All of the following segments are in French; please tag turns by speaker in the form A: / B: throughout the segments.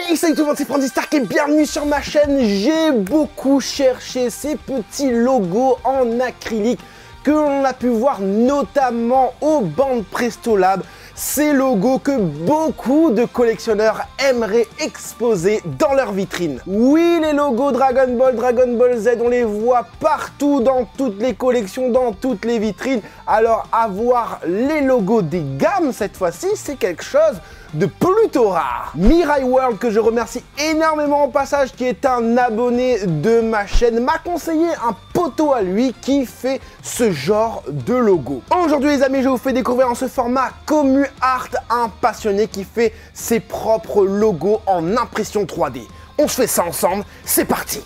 A: Hey, salut tout le monde, c'est Franzy Stark et bienvenue sur ma chaîne. J'ai beaucoup cherché ces petits logos en acrylique que l'on a pu voir notamment au Band Presto Lab. Ces logos que beaucoup de collectionneurs aimeraient exposer dans leur vitrine. Oui, les logos Dragon Ball Z, on les voit partout dans toutes les collections, dans toutes les vitrines. Alors avoir les logos des gammes cette fois-ci, c'est quelque chose de plutôt rare. Mirai World, que je remercie énormément au passage, qui est un abonné de ma chaîne, m'a conseillé un poteau à lui qui fait ce genre de logo. Aujourd'hui les amis, je vous fais découvrir en ce format Commu Art, un passionné qui fait ses propres logos en impression 3D. On se fait ça ensemble, c'est parti!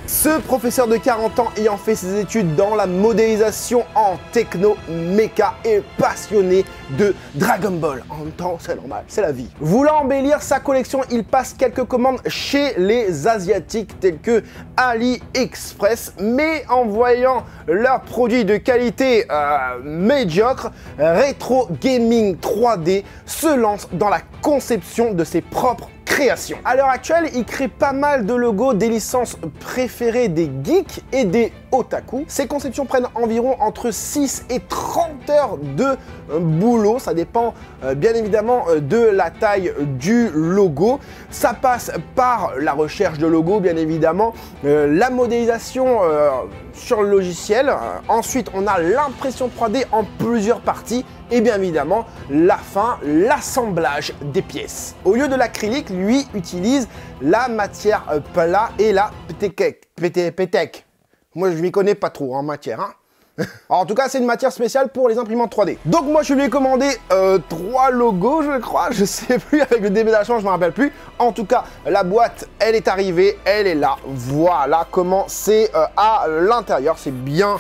A: Ce professeur de 40 ans ayant fait ses études dans la modélisation en techno méca est passionné de Dragon Ball. En même temps, c'est normal, c'est la vie. Voulant embellir sa collection, il passe quelques commandes chez les Asiatiques tels que AliExpress, mais en voyant leurs produits de qualité médiocre, Retro Gaming 3D se lance dans la conception de ses propres création. À l'heure actuelle, il crée pas mal de logos des licences préférées des geeks et des otaku. Ces conceptions prennent environ entre 6 et 30 heures de boulot. Ça dépend bien évidemment de la taille du logo. Ça passe par la recherche de logos, bien évidemment, la modélisation sur le logiciel. Ensuite, on a l'impression 3D en plusieurs parties. Et bien évidemment, la fin, l'assemblage des pièces. Au lieu de l'acrylique, lui utilise la matière plat et la PTEC. Moi, je m'y connais pas trop en matière. Alors, en tout cas, c'est une matière spéciale pour les imprimantes 3D. Donc moi, je lui ai commandé 3 logos, je crois. Je sais plus, avec le déménagement, je me rappelle plus. En tout cas, la boîte, elle est arrivée, elle est là. Voilà comment c'est à l'intérieur. C'est bien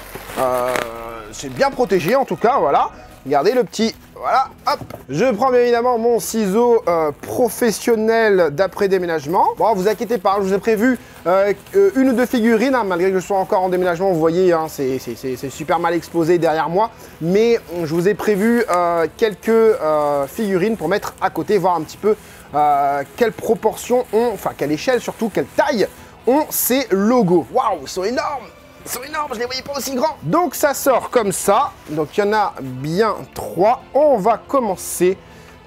A: protégé, en tout cas, voilà. Regardez le petit, voilà, hop. Je prends bien évidemment mon ciseau professionnel d'après déménagement. Bon, vous inquiétez pas, je vous ai prévu une ou deux figurines, hein, malgré que je sois encore en déménagement, vous voyez, hein, c'est super mal exposé derrière moi. Mais je vous ai prévu quelques figurines pour mettre à côté, voir un petit peu quelle proportion ont, enfin quelle échelle surtout, quelle taille ont ces logos. Waouh, ils sont énormes! Ils sont énormes, je ne les voyais pas aussi grands. Donc ça sort comme ça. Donc il y en a bien 3. On va commencer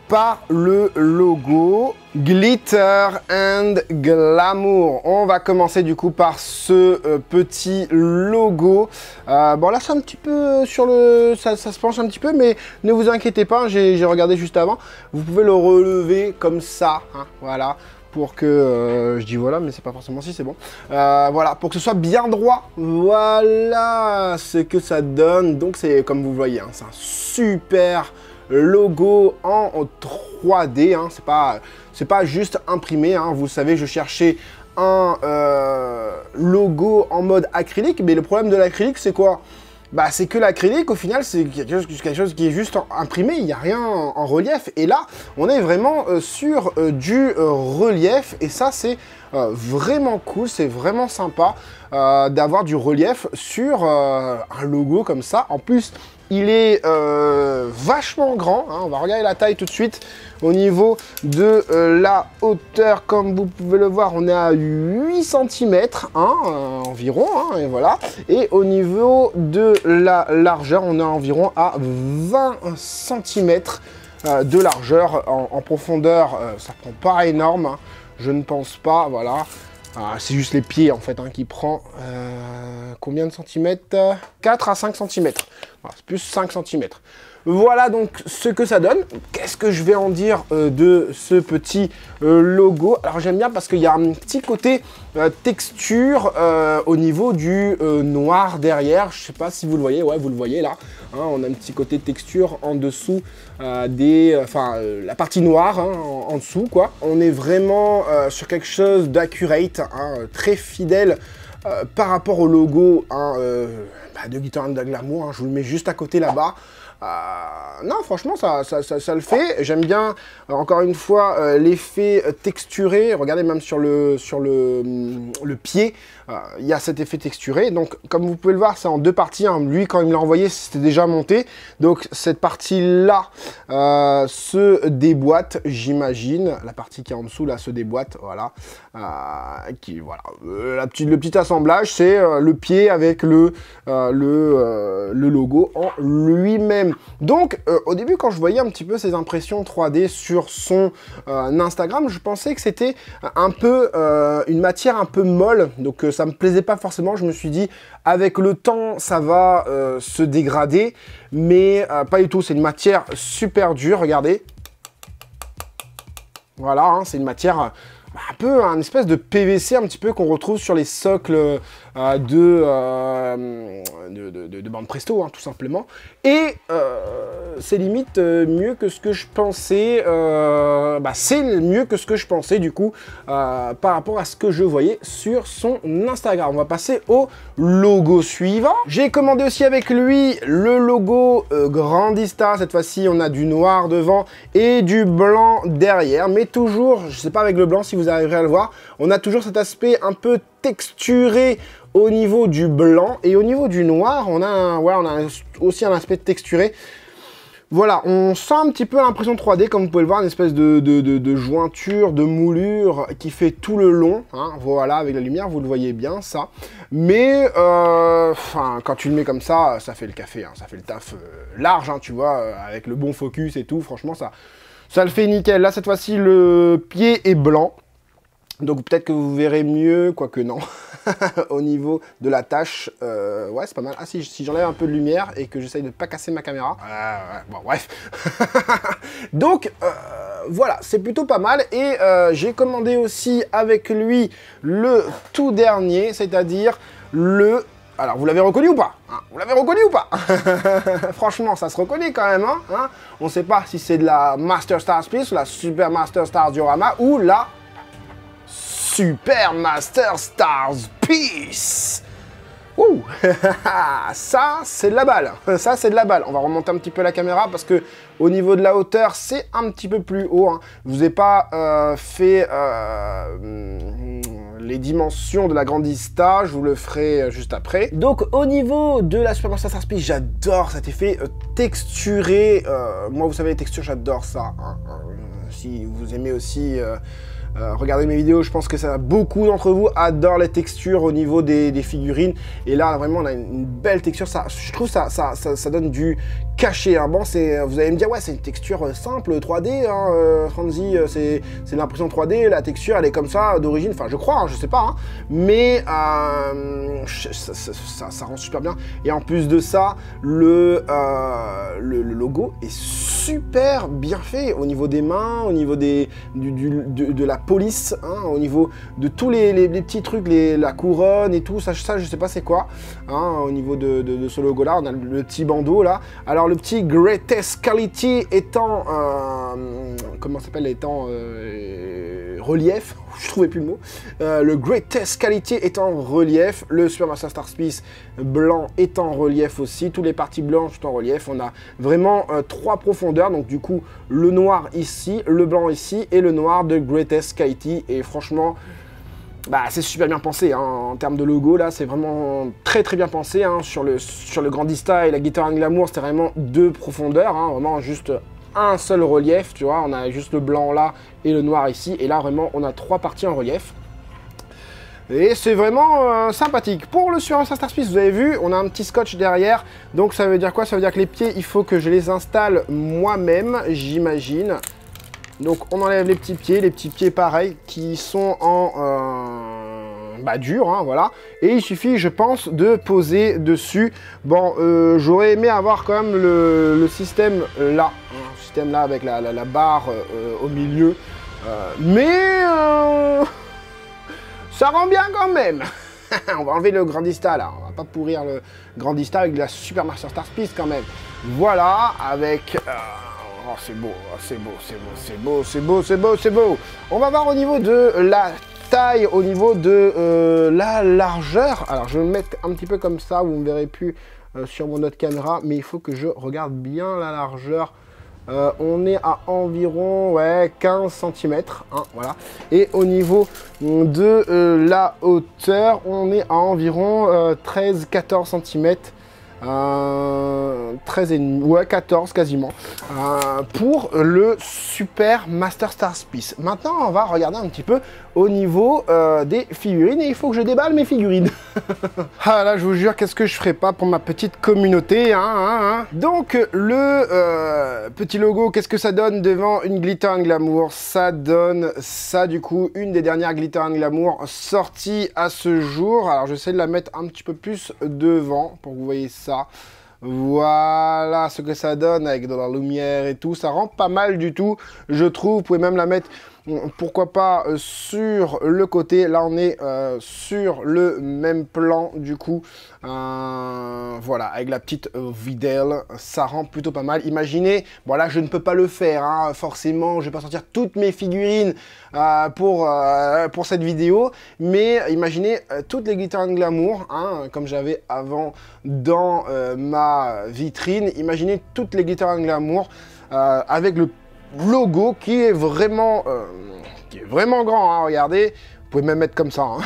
A: par le logo Glitter and Glamour. On va commencer du coup par ce petit logo. Bon là c'est un petit peu sur le... Ça se penche un petit peu, mais ne vous inquiétez pas, j'ai regardé juste avant. Vous pouvez le relever comme ça, hein, voilà. Pour que, je dis voilà, mais c'est pas forcément si, c'est bon. Voilà, pour que ce soit bien droit. Voilà ce que ça donne. Donc c'est comme vous voyez, hein, c'est un super logo en 3D. Hein, c'est pas juste imprimé. Hein, vous savez, je cherchais un logo en mode acrylique, mais le problème de l'acrylique, c'est quoi? Bah, c'est que l'acrylique, au final, c'est quelque chose qui est juste imprimé, il n'y a rien en relief. Et là, on est vraiment sur du relief. Et ça, c'est vraiment cool, c'est vraiment sympa d'avoir du relief sur un logo comme ça. En plus, il est vachement grand, hein. On va regarder la taille tout de suite. Au niveau de la hauteur, comme vous pouvez le voir, on est à 8 cm hein, environ, hein, et voilà. Et au niveau de la largeur, on est environ à 20 cm de largeur. En profondeur, ça prend pas énorme, hein. Je ne pense pas, voilà. C'est juste les pieds en fait hein, qui prend combien de centimètres? 4 à 5 cm. Voilà, c'est plus 5 cm. Voilà donc ce que ça donne. Qu'est-ce que je vais en dire de ce petit logo? Alors j'aime bien parce qu'il y a un petit côté texture au niveau du noir derrière. Je sais pas si vous le voyez, ouais vous le voyez là. Hein, on a un petit côté texture en dessous la partie noire hein, en dessous quoi. On est vraiment sur quelque chose d'accurate, hein, très fidèle par rapport au logo hein, de Glitter and Glamour, hein, je vous le mets juste à côté là-bas. Non, franchement, ça le fait. J'aime bien, encore une fois, l'effet texturé. Regardez, même sur le pied, il y a cet effet texturé. Donc, comme vous pouvez le voir, c'est en deux parties. Hein. Lui, quand il me l'a envoyé, c'était déjà monté. Donc, cette partie-là se déboîte, j'imagine. La partie qui est en dessous, là, se déboîte. Voilà. Voilà. Le petit assemblage, c'est le pied avec le logo en lui-même. Donc, au début, quand je voyais un petit peu ces impressions 3D sur son Instagram, je pensais que c'était un peu une matière un peu molle. Donc, ça me plaisait pas forcément. Je me suis dit, avec le temps, ça va se dégrader. Mais pas du tout. C'est une matière super dure. Regardez. Voilà, hein, c'est une matière... un peu un espèce de PVC un petit peu qu'on retrouve sur les socles de bande presto, hein, tout simplement. Et c'est limite mieux que ce que je pensais. C'est mieux que ce que je pensais du coup par rapport à ce que je voyais sur son Instagram. On va passer au logo suivant. J'ai commandé aussi avec lui le logo Grandista. Cette fois-ci, on a du noir devant et du blanc derrière, mais toujours, je sais pas avec le blanc si vous arriverez à le voir, on a toujours cet aspect un peu texturé au niveau du blanc et au niveau du noir, on a aussi un aspect texturé. Voilà, on sent un petit peu l'impression 3D, comme vous pouvez le voir, une espèce de jointure, de moulure qui fait tout le long. Hein, voilà, avec la lumière, vous le voyez bien, ça. Mais, quand tu le mets comme ça, ça fait le café, hein, ça fait le taf large, hein, tu vois, avec le bon focus et tout. Franchement, ça le fait nickel. Là, cette fois-ci, le pied est blanc. Donc peut-être que vous verrez mieux, quoique non, au niveau de la tâche. Ouais, c'est pas mal. Ah si j'enlève un peu de lumière et que j'essaye de ne pas casser ma caméra. Bon, bref. Donc, voilà, c'est plutôt pas mal. Et j'ai commandé aussi avec lui le tout dernier, c'est-à-dire le... Alors, vous l'avez reconnu ou pas hein? Vous l'avez reconnu ou pas? Franchement, ça se reconnaît quand même. Hein, on ne sait pas si c'est de la Master Stars Piece ou la Super Master Stars Diorama ou la... Super Master Stars Piece. Ouh. Ça, c'est de la balle. Ça, c'est de la balle. On va remonter un petit peu la caméra parce que au niveau de la hauteur, c'est un petit peu plus haut. Hein. Je vous ai pas fait les dimensions de la Grandista. Je vous le ferai juste après. Donc, au niveau de la Super Master Stars Piece, j'adore cet effet texturé. Moi, vous savez, les textures, j'adore ça. Hein. Si vous aimez aussi... regardez mes vidéos, je pense que ça, beaucoup d'entre vous adorent les textures au niveau des figurines. Et là, vraiment, on a une belle texture. Ça, je trouve ça donne du cachet. Hein. Bon, vous allez me dire, ouais, c'est une texture simple, 3D. Hein, Franzi, c'est l'impression 3D. La texture, elle est comme ça d'origine. Enfin, je crois, hein, je sais pas. Hein. Mais ça rend super bien. Et en plus de ça, le logo est super bien fait au niveau des mains, au niveau de la police, hein, au niveau de tous les petits trucs, la couronne et tout, ça je sais pas c'est quoi, hein, au niveau de ce logo là, on a le petit bandeau là. Alors le petit Greatest Quality étant, comment ça s'appelle, étant relief, je trouvais plus le mot, le Greatest Quality est en relief, le Super Master Stars Piece blanc est en relief aussi, toutes les parties blanches sont en relief, on a vraiment 3 profondeurs, donc du coup le noir ici, le blanc ici et le noir de Greatest Quality, et franchement c'est super bien pensé, hein, en termes de logo là, c'est vraiment très bien pensé, hein, sur le Grandista et la Glitter and Glamour, c'était vraiment 2 profondeurs, hein, vraiment juste un seul relief, tu vois, on a juste le blanc là et le noir ici, et là vraiment on a 3 parties en relief. Et c'est vraiment sympathique. Pour le Super Master Stars Piece, vous avez vu, on a un petit scotch derrière. Donc ça veut dire quoi? Ça veut dire que les pieds, il faut que je les installe moi-même, j'imagine. Donc on enlève les petits pieds pareils, qui sont en dur, hein, voilà. Et il suffit, je pense, de poser dessus. Bon, j'aurais aimé avoir quand même le système là, hein, le système là avec la barre au milieu. Mais... ça rend bien quand même. On va enlever le Grandista là, on va pas pourrir le Grandista avec de la Super Master Stars Piece quand même. Voilà, avec... oh c'est beau, c'est beau. On va voir au niveau de la taille, au niveau de la largeur, alors je vais me mettre un petit peu comme ça, vous ne me verrez plus sur mon autre caméra, mais il faut que je regarde bien la largeur. On est à environ 15 cm, hein, voilà. Et au niveau de la hauteur, on est à environ 13-14 cm. 13 et demi, 14 quasiment, pour le Super Master Star Piece. Maintenant, on va regarder un petit peu au niveau des figurines, et il faut que je déballe mes figurines. Ah là, je vous jure, qu'est-ce que je ferais pas pour ma petite communauté, hein. Donc, le petit logo, qu'est-ce que ça donne devant une Glitter and Glamour? Ça donne ça, du coup, une des dernières Glitter and Glamour sorties à ce jour. Alors, j'essaie de la mettre un petit peu plus devant pour que vous voyez ça. Voilà ce que ça donne avec de la lumière et tout. Ça rend pas mal du tout, je trouve. Vous pouvez même la mettre, pourquoi pas, sur le côté. Là, on est sur le même plan, du coup. Voilà, avec la petite videlle, ça rend plutôt pas mal. Imaginez, bon là, je ne peux pas le faire, hein, forcément. Je vais pas sortir toutes mes figurines pour cette vidéo. Mais imaginez toutes les Glitter and Glamour, hein, comme j'avais avant dans ma vitrine. Imaginez toutes les Glitter and Glamour avec le logo qui est vraiment grand, hein, regardez. Vous pouvez même mettre comme ça, hein.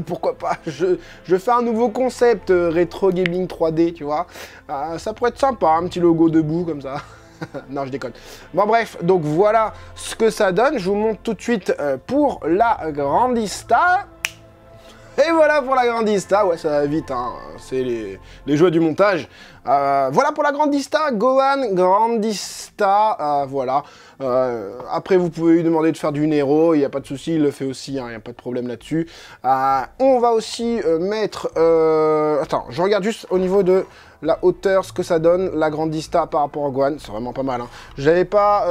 A: Pourquoi pas, je fais un nouveau concept rétro gaming 3D, tu vois. Ça pourrait être sympa, un petit logo debout comme ça. Non, je déconne. Bon, bref, donc voilà ce que ça donne. Je vous montre tout de suite pour la Grandista. Et voilà pour la Grandista, ouais, ça va vite, hein. C'est les joies du montage. Voilà pour la Grandista, Gohan Grandista, voilà. Après, vous pouvez lui demander de faire du Nero, il n'y a pas de souci, il le fait aussi, hein, il n'y a pas de problème là-dessus. On va aussi mettre... Attends, je regarde juste au niveau de la hauteur, ce que ça donne, la Grandista par rapport à Gohan, c'est vraiment pas mal, hein. J'avais pas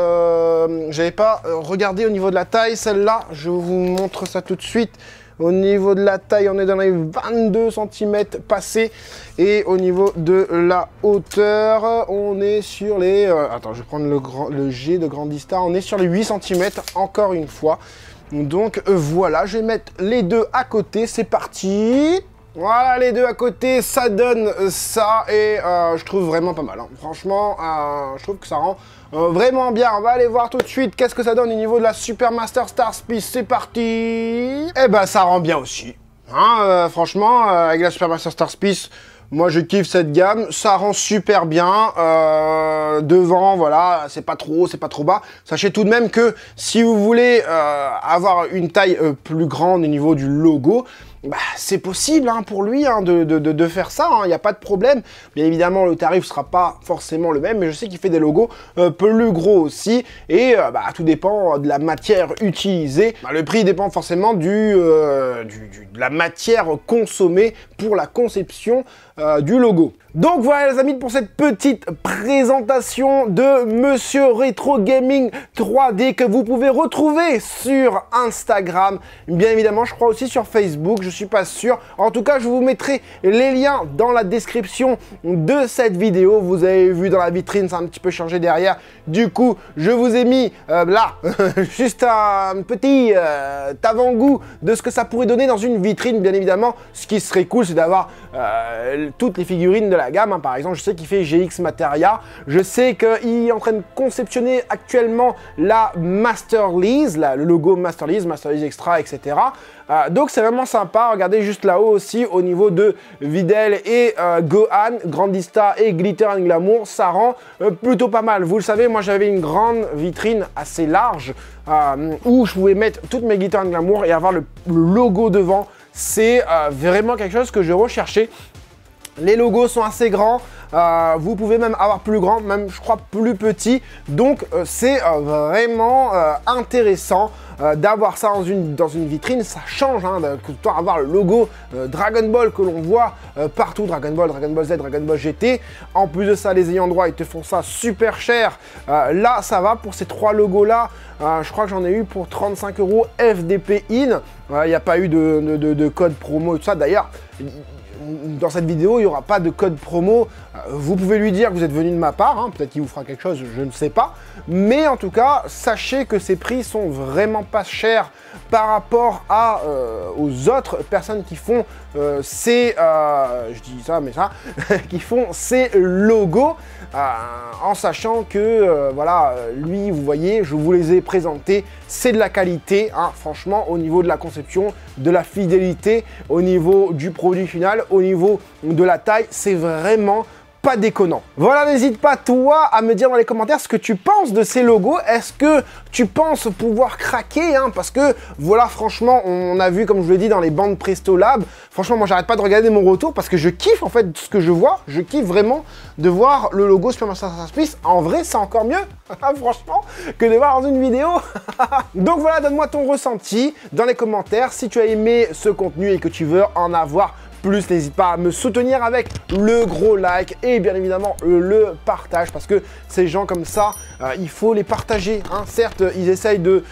A: regardé au niveau de la taille, celle-là, je vous montre ça tout de suite. Au niveau de la taille, on est dans les 22 cm passés. Et au niveau de la hauteur, on est sur les... attends, je vais prendre le G de Grandista. On est sur les 8 cm, encore une fois. Donc voilà, je vais mettre les deux à côté. C'est parti. Voilà, les deux à côté, ça donne ça. Et je trouve vraiment pas mal, hein. Franchement, je trouve que ça rend... vraiment bien. On va aller voir tout de suite qu'est-ce que ça donne au niveau de la Super Master Star Piece. C'est parti. Eh ben, ça rend bien aussi, hein, franchement, avec la Super Master Star Piece, moi je kiffe cette gamme. Ça rend super bien. Devant, voilà, c'est pas trop haut, c'est pas trop bas. Sachez tout de même que si vous voulez avoir une taille plus grande au niveau du logo, bah, c'est possible, hein, pour lui, hein, de faire ça, il n'y a pas de problème. Bien évidemment, le tarif ne sera pas forcément le même, mais je sais qu'il fait des logos plus gros aussi. Et bah, tout dépend de la matière utilisée. Bah, le prix dépend forcément de la matière consommée pour la conception du logo. Donc voilà les amis pour cette petite présentation de Monsieur Retro Gaming 3D que vous pouvez retrouver sur Instagram. Bien évidemment, je crois aussi sur Facebook, je suis pas sûr. En tout cas, je vous mettrai les liens dans la description de cette vidéo. Vous avez vu dans la vitrine, ça a un petit peu changé derrière. Du coup, je vous ai mis là, juste un petit avant-goût de ce que ça pourrait donner dans une vitrine, bien évidemment. Ce qui serait cool, c'est d'avoir toutes les figurines de la gamme, hein. Par exemple, je sais qu'il fait GX Materia, je sais qu'il est en train de conceptionner actuellement la Master Lease, le logo Master Lease Extra, etc. Donc c'est vraiment sympa. Regardez juste là-haut aussi au niveau de Videl et Gohan, Grandista et Glitter and Glamour, ça rend plutôt pas mal. Vous le savez, moi j'avais une grande vitrine assez large où je pouvais mettre toutes mes Glitter and Glamour et avoir le logo devant. C'est vraiment quelque chose que je recherchais. Les logos sont assez grands, vous pouvez même avoir plus grand, même je crois plus petit. Donc c'est vraiment intéressant d'avoir ça dans une vitrine. Ça change, hein, de avoir le logo Dragon Ball que l'on voit partout, Dragon Ball Z, Dragon Ball GT. En plus de ça, les ayants droit, ils te font ça super cher. Là, ça va pour ces trois logos-là. Je crois que j'en ai eu pour 35 € FDP in. Il n'y a pas eu de code promo et tout ça. D'ailleurs, dans cette vidéo, il n'y aura pas de code promo. Vous pouvez lui dire que vous êtes venu de ma part, hein, peut-être qu'il vous fera quelque chose, je ne sais pas. Mais en tout cas, sachez que ces prix sont vraiment pas chers par rapport aux autres personnes qui font je dis ça, mais ça, qui font ces logos, en sachant que, voilà, lui, vous voyez, je vous les ai présentés, c'est de la qualité, hein, franchement, au niveau de la conception, de la fidélité, au niveau du produit final, au niveau de la taille, c'est vraiment pas déconnant. Voilà, n'hésite pas toi à me dire dans les commentaires ce que tu penses de ces logos. Est-ce que tu penses pouvoir craquer, hein, parce que voilà, franchement, on a vu, comme je vous l'ai dit, dans les bandes Presto Lab, franchement, moi j'arrête pas de regarder mon retour parce que je kiffe en fait ce que je vois. Je kiffe vraiment de voir le logo Super Mario Bros. Plus. En vrai, c'est encore mieux, franchement, que de voir dans une vidéo. Donc voilà, donne-moi ton ressenti dans les commentaires. Si tu as aimé ce contenu et que tu veux en avoir plus, n'hésite pas à me soutenir avec le gros like et bien évidemment le partage, parce que ces gens comme ça, il faut les partager, hein. Certes, ils essayent de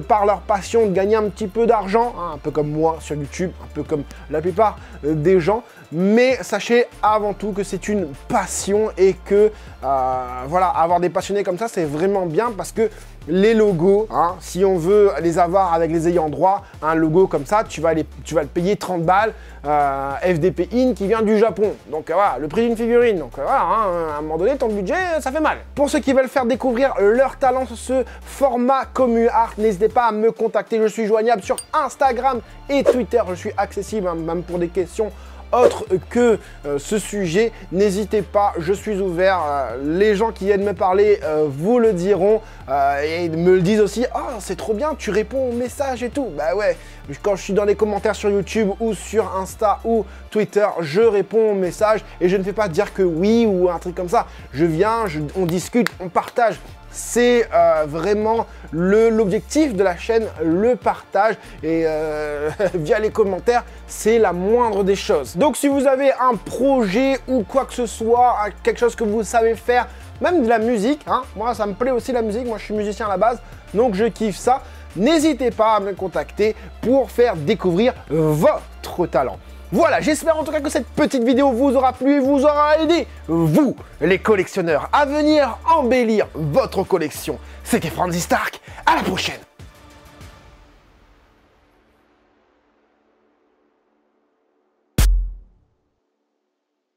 A: par leur passion de gagner un petit peu d'argent, hein, un peu comme moi sur YouTube, un peu comme la plupart des gens, mais sachez avant tout que c'est une passion et que voilà, avoir des passionnés comme ça, c'est vraiment bien, parce que les logos, hein, si on veut les avoir avec les ayants droit, un logo comme ça, tu vas le payer 30 balles, FDP In qui vient du Japon. Donc voilà, le prix d'une figurine. Donc voilà, hein, à un moment donné, ton budget, ça fait mal. Pour ceux qui veulent faire découvrir leur talent sur ce format Commu Art, n'hésitez pas à me contacter. Je suis joignable sur Instagram et Twitter. Je suis accessible, hein, même pour des questions autre que ce sujet, n'hésitez pas, je suis ouvert, les gens qui viennent me parler vous le diront et me le disent aussi. Oh, c'est trop bien, tu réponds aux messages et tout. Bah ouais, quand je suis dans les commentaires sur YouTube ou sur Insta ou Twitter, je réponds aux messages et je ne fais pas dire que oui ou un truc comme ça. Je viens, on discute, on partage. C'est vraiment l'objectif de la chaîne, le partage, et via les commentaires, c'est la moindre des choses. Donc si vous avez un projet ou quoi que ce soit, quelque chose que vous savez faire, même de la musique, hein, moi ça me plaît aussi la musique, moi je suis musicien à la base, donc je kiffe ça, n'hésitez pas à me contacter pour faire découvrir votre talent. Voilà, j'espère en tout cas que cette petite vidéo vous aura plu et vous aura aidé, vous, les collectionneurs, à venir embellir votre collection. C'était Franzy Stark, à la prochaine!